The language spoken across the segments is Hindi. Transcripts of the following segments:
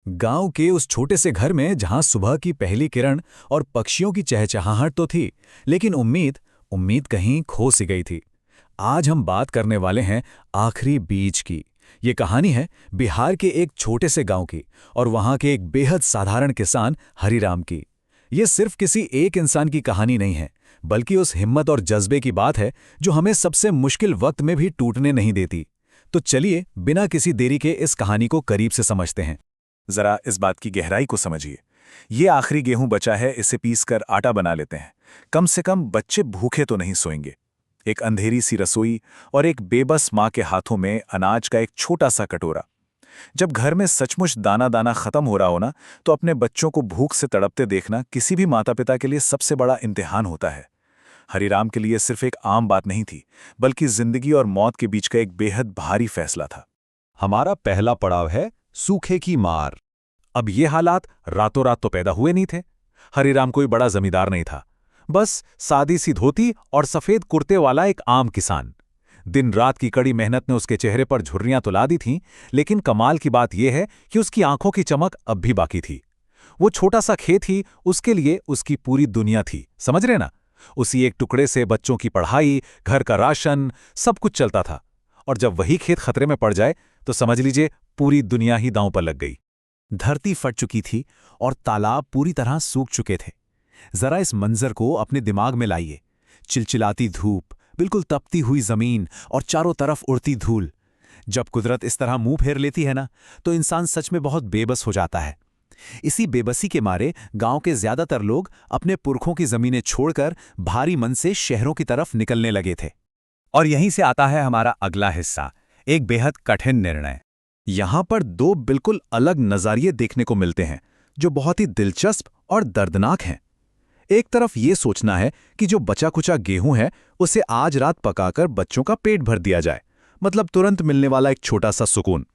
गांव के उस छोटे से घर में जहां सुबह की पहली किरण और पक्षियों की चहचहाहट तो थी, लेकिन उम्मीद उम्मीद कहीं खो सी गई थी। आज हम बात करने वाले हैं आखिरी बीज की। ये कहानी है बिहार के एक छोटे से गांव की और वहां के एक बेहद साधारण किसान हरिराम की। ये सिर्फ किसी एक इंसान की कहानी नहीं है, बल्कि उस हिम्मत और जज्बे की बात है जो हमें सबसे मुश्किल वक्त में भी टूटने नहीं देती। तो चलिए बिना किसी देरी के इस कहानी को करीब से समझते हैं। जरा इस बात की गहराई को समझिए। ये आखिरी गेहूं बचा है, इसे पीसकर आटा बना लेते हैं। कम से कम बच्चे भूखे तो नहीं सोएंगे। एक अंधेरी सी रसोई और एक बेबस माँ के हाथों में अनाज का एक छोटा सा कटोरा। जब घर में सचमुच दाना दाना खत्म हो रहा हो ना, तो अपने बच्चों को भूख से तड़पते देखना किसी भी माता पिता के लिए सबसे बड़ा इम्तिहान होता है। हरिराम के लिए सिर्फ एक आम बात नहीं थी, बल्कि जिंदगी और मौत के बीच का एक बेहद भारी फैसला था। हमारा पहला पड़ाव है सूखे की मार। अब ये हालात रातों रात तो पैदा हुए नहीं थे। हरिराम कोई बड़ा जमींदार नहीं था, बस सादी सी धोती और सफेद कुर्ते वाला एक आम किसान। दिन रात की कड़ी मेहनत ने उसके चेहरे पर झुर्रियां तो ला दी थीं, लेकिन कमाल की बात यह है कि उसकी आंखों की चमक अब भी बाकी थी। वो छोटा सा खेत ही उसके लिए उसकी पूरी दुनिया थी, समझ रहे ना। उसी एक टुकड़े से बच्चों की पढ़ाई, घर का राशन, सब कुछ चलता था। और जब वही खेत खतरे में पड़ जाए तो समझ लीजिए पूरी दुनिया ही दांव पर लग गई। धरती फट चुकी थी और तालाब पूरी तरह सूख चुके थे। जरा इस मंजर को अपने दिमाग में लाइए। चिलचिलाती धूप, बिल्कुल तपती हुई जमीन और चारों तरफ उड़ती धूल। जब कुदरत इस तरह मुंह फेर लेती है ना, तो इंसान सच में बहुत बेबस हो जाता है। इसी बेबसी के मारे गांव के ज्यादातर लोग अपने पुरखों की जमीनें छोड़कर भारी मन से शहरों की तरफ निकलने लगे थे। और यहीं से आता है हमारा अगला हिस्सा, एक बेहद कठिन निर्णय। यहां पर दो बिल्कुल अलग नज़रिए देखने को मिलते हैं, जो बहुत ही दिलचस्प और दर्दनाक हैं। एक तरफ ये सोचना है कि जो बचा कुचा गेहूं है उसे आज रात पकाकर बच्चों का पेट भर दिया जाए, मतलब तुरंत मिलने वाला एक छोटा सा सुकून।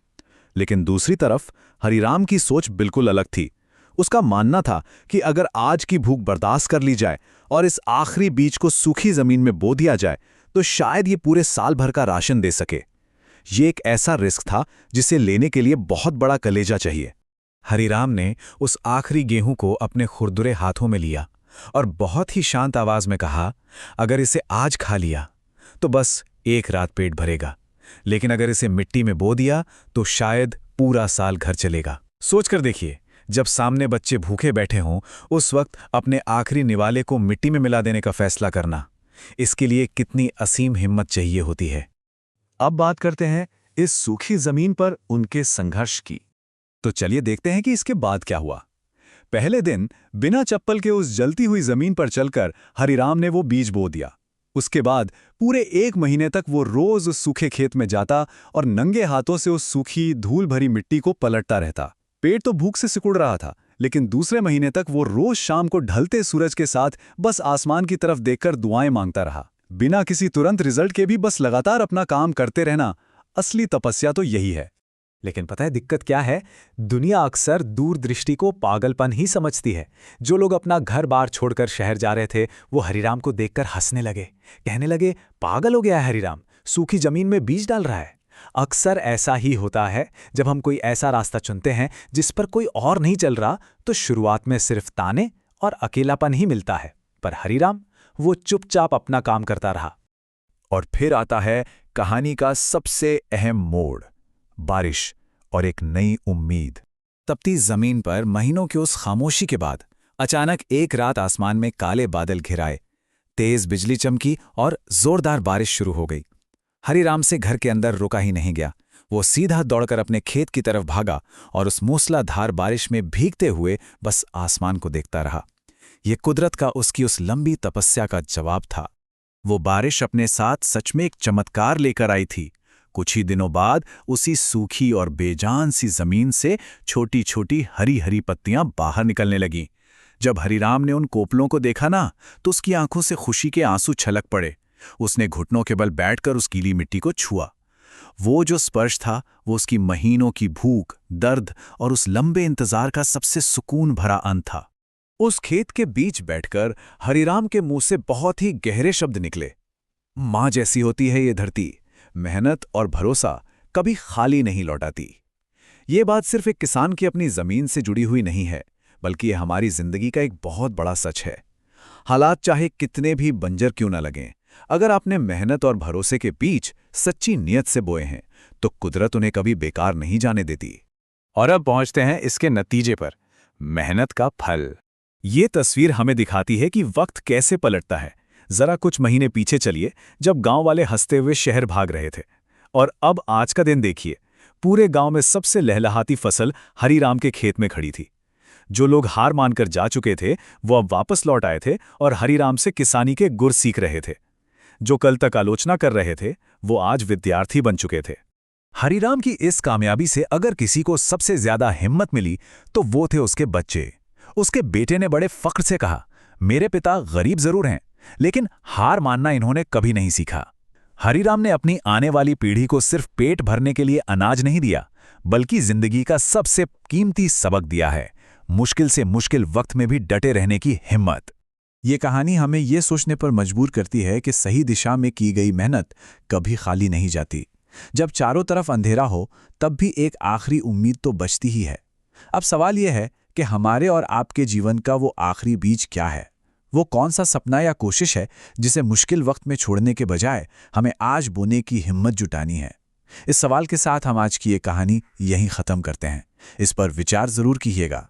लेकिन दूसरी तरफ हरिराम की सोच बिल्कुल अलग थी। उसका मानना था कि अगर आज की भूख बर्दाश्त कर ली जाए और इस आखिरी बीज को सूखी जमीन में बो दिया जाए, तो शायद ये पूरे साल भर का राशन दे सके। ये एक ऐसा रिस्क था जिसे लेने के लिए बहुत बड़ा कलेजा चाहिए। हरिराम ने उस आखिरी गेहूं को अपने खुरदुरे हाथों में लिया और बहुत ही शांत आवाज में कहा, अगर इसे आज खा लिया तो बस एक रात पेट भरेगा, लेकिन अगर इसे मिट्टी में बो दिया तो शायद पूरा साल घर चलेगा। सोचकर देखिए, जब सामने बच्चे भूखे बैठे हों, उस वक्त अपने आखिरी निवाले को मिट्टी में मिला देने का फैसला करना, इसके लिए कितनी असीम हिम्मत चाहिए होती है। अब बात करते हैं इस सूखी जमीन पर उनके संघर्ष की। तो चलिए देखते हैं कि इसके बाद क्या हुआ। पहले दिन बिना चप्पल के उस जलती हुई जमीन पर चलकर हरिराम ने वो बीज बो दिया। उसके बाद पूरे 1 महीने तक वो रोज उस सूखे खेत में जाता और नंगे हाथों से उस सूखी धूल भरी मिट्टी को पलटता रहता। पेट तो भूख से सिकुड़ रहा था, लेकिन दूसरे महीने तक वो रोज शाम को ढलते सूरज के साथ बस आसमान की तरफ देखकर दुआएं मांगता रहा, बिना किसी तुरंत रिजल्ट के भी बस लगातार अपना काम करते रहना। असली तपस्या तो यही है। लेकिन पता है दिक्कत क्या है? दुनिया अक्सर दूरदृष्टि को पागलपन ही समझती है। जो लोग अपना घर बार छोड़कर शहर जा रहे थे, वो हरिराम को देखकर हंसने लगे, कहने लगे, पागल हो गया है हरिराम, सूखी जमीन में बीज डाल रहा है। अक्सर ऐसा ही होता है, जब हम कोई ऐसा रास्ता चुनते हैं जिस पर कोई और नहीं चल रहा, तो शुरुआत में सिर्फ ताने और अकेलापन ही मिलता है। पर हरिराम, वो चुपचाप अपना काम करता रहा। और फिर आता है कहानी का सबसे अहम मोड़, बारिश और एक नई उम्मीद। तपती जमीन पर महीनों की उस खामोशी के बाद अचानक एक रात आसमान में काले बादल घिराए, तेज बिजली चमकी और जोरदार बारिश शुरू हो गई। हरिराम से घर के अंदर रुका ही नहीं गया। वो सीधा दौड़कर अपने खेत की तरफ भागा और उस मूसलाधार बारिश में भीगते हुए बस आसमान को देखता रहा। ये कुदरत का उसकी उस लंबी तपस्या का जवाब था। वो बारिश अपने साथ सच में एक चमत्कार लेकर आई थी। कुछ ही दिनों बाद उसी सूखी और बेजान सी जमीन से छोटी छोटी हरी हरी पत्तियां बाहर निकलने लगीं। जब हरिराम ने उन कोपलों को देखा ना, तो उसकी आंखों से खुशी के आंसू छलक पड़े। उसने घुटनों के बल बैठकर उस गीली मिट्टी को छुआ। वो जो स्पर्श था, वो उसकी महीनों की भूख, दर्द और उस लंबे इंतजार का सबसे सुकून भरा अंत था। उस खेत के बीच बैठकर हरिराम के मुंह से बहुत ही गहरे शब्द निकले। माँ जैसी होती है ये धरती, मेहनत और भरोसा कभी खाली नहीं लौटाती। ये बात सिर्फ एक किसान की अपनी ज़मीन से जुड़ी हुई नहीं है, बल्कि ये हमारी ज़िंदगी का एक बहुत बड़ा सच है। हालात चाहे कितने भी बंजर क्यों न लगें, अगर आपने मेहनत और भरोसे के बीच सच्ची नीयत से बोए हैं, तो कुदरत उन्हें कभी बेकार नहीं जाने देती। और अब पहुंचते हैं इसके नतीजे पर, मेहनत का फल। ये तस्वीर हमें दिखाती है कि वक्त कैसे पलटता है। जरा कुछ महीने पीछे चलिए, जब गांव वाले हंसते हुए शहर भाग रहे थे, और अब आज का दिन देखिए, पूरे गांव में सबसे लहलहाती फसल हरीराम के खेत में खड़ी थी। जो लोग हार मानकर जा चुके थे वो अब वापस लौट आए थे और हरीराम से किसानी के गुर सीख रहे थे। जो कल तक आलोचना कर रहे थे वो आज विद्यार्थी बन चुके थे। हरीराम की इस कामयाबी से अगर किसी को सबसे ज्यादा हिम्मत मिली तो वो थे उसके बच्चे। उसके बेटे ने बड़े फख्र से कहा, मेरे पिता गरीब जरूर हैं, लेकिन हार मानना इन्होंने कभी नहीं सीखा। हरीराम ने अपनी आने वाली पीढ़ी को सिर्फ पेट भरने के लिए अनाज नहीं दिया, बल्कि जिंदगी का सबसे कीमती सबक दिया है, मुश्किल से मुश्किल वक्त में भी डटे रहने की हिम्मत। ये कहानी हमें ये सोचने पर मजबूर करती है कि सही दिशा में की गई मेहनत कभी खाली नहीं जाती। जब चारों तरफ अंधेरा हो तब भी एक आखिरी उम्मीद तो बचती ही है। अब सवाल यह है कि हमारे और आपके जीवन का वो आखिरी बीज क्या है? वो कौन सा सपना या कोशिश है जिसे मुश्किल वक्त में छोड़ने के बजाय हमें आज बोने की हिम्मत जुटानी है? इस सवाल के साथ हम आज की ये कहानी यहीं ख़त्म करते हैं। इस पर विचार ज़रूर कीजिएगा।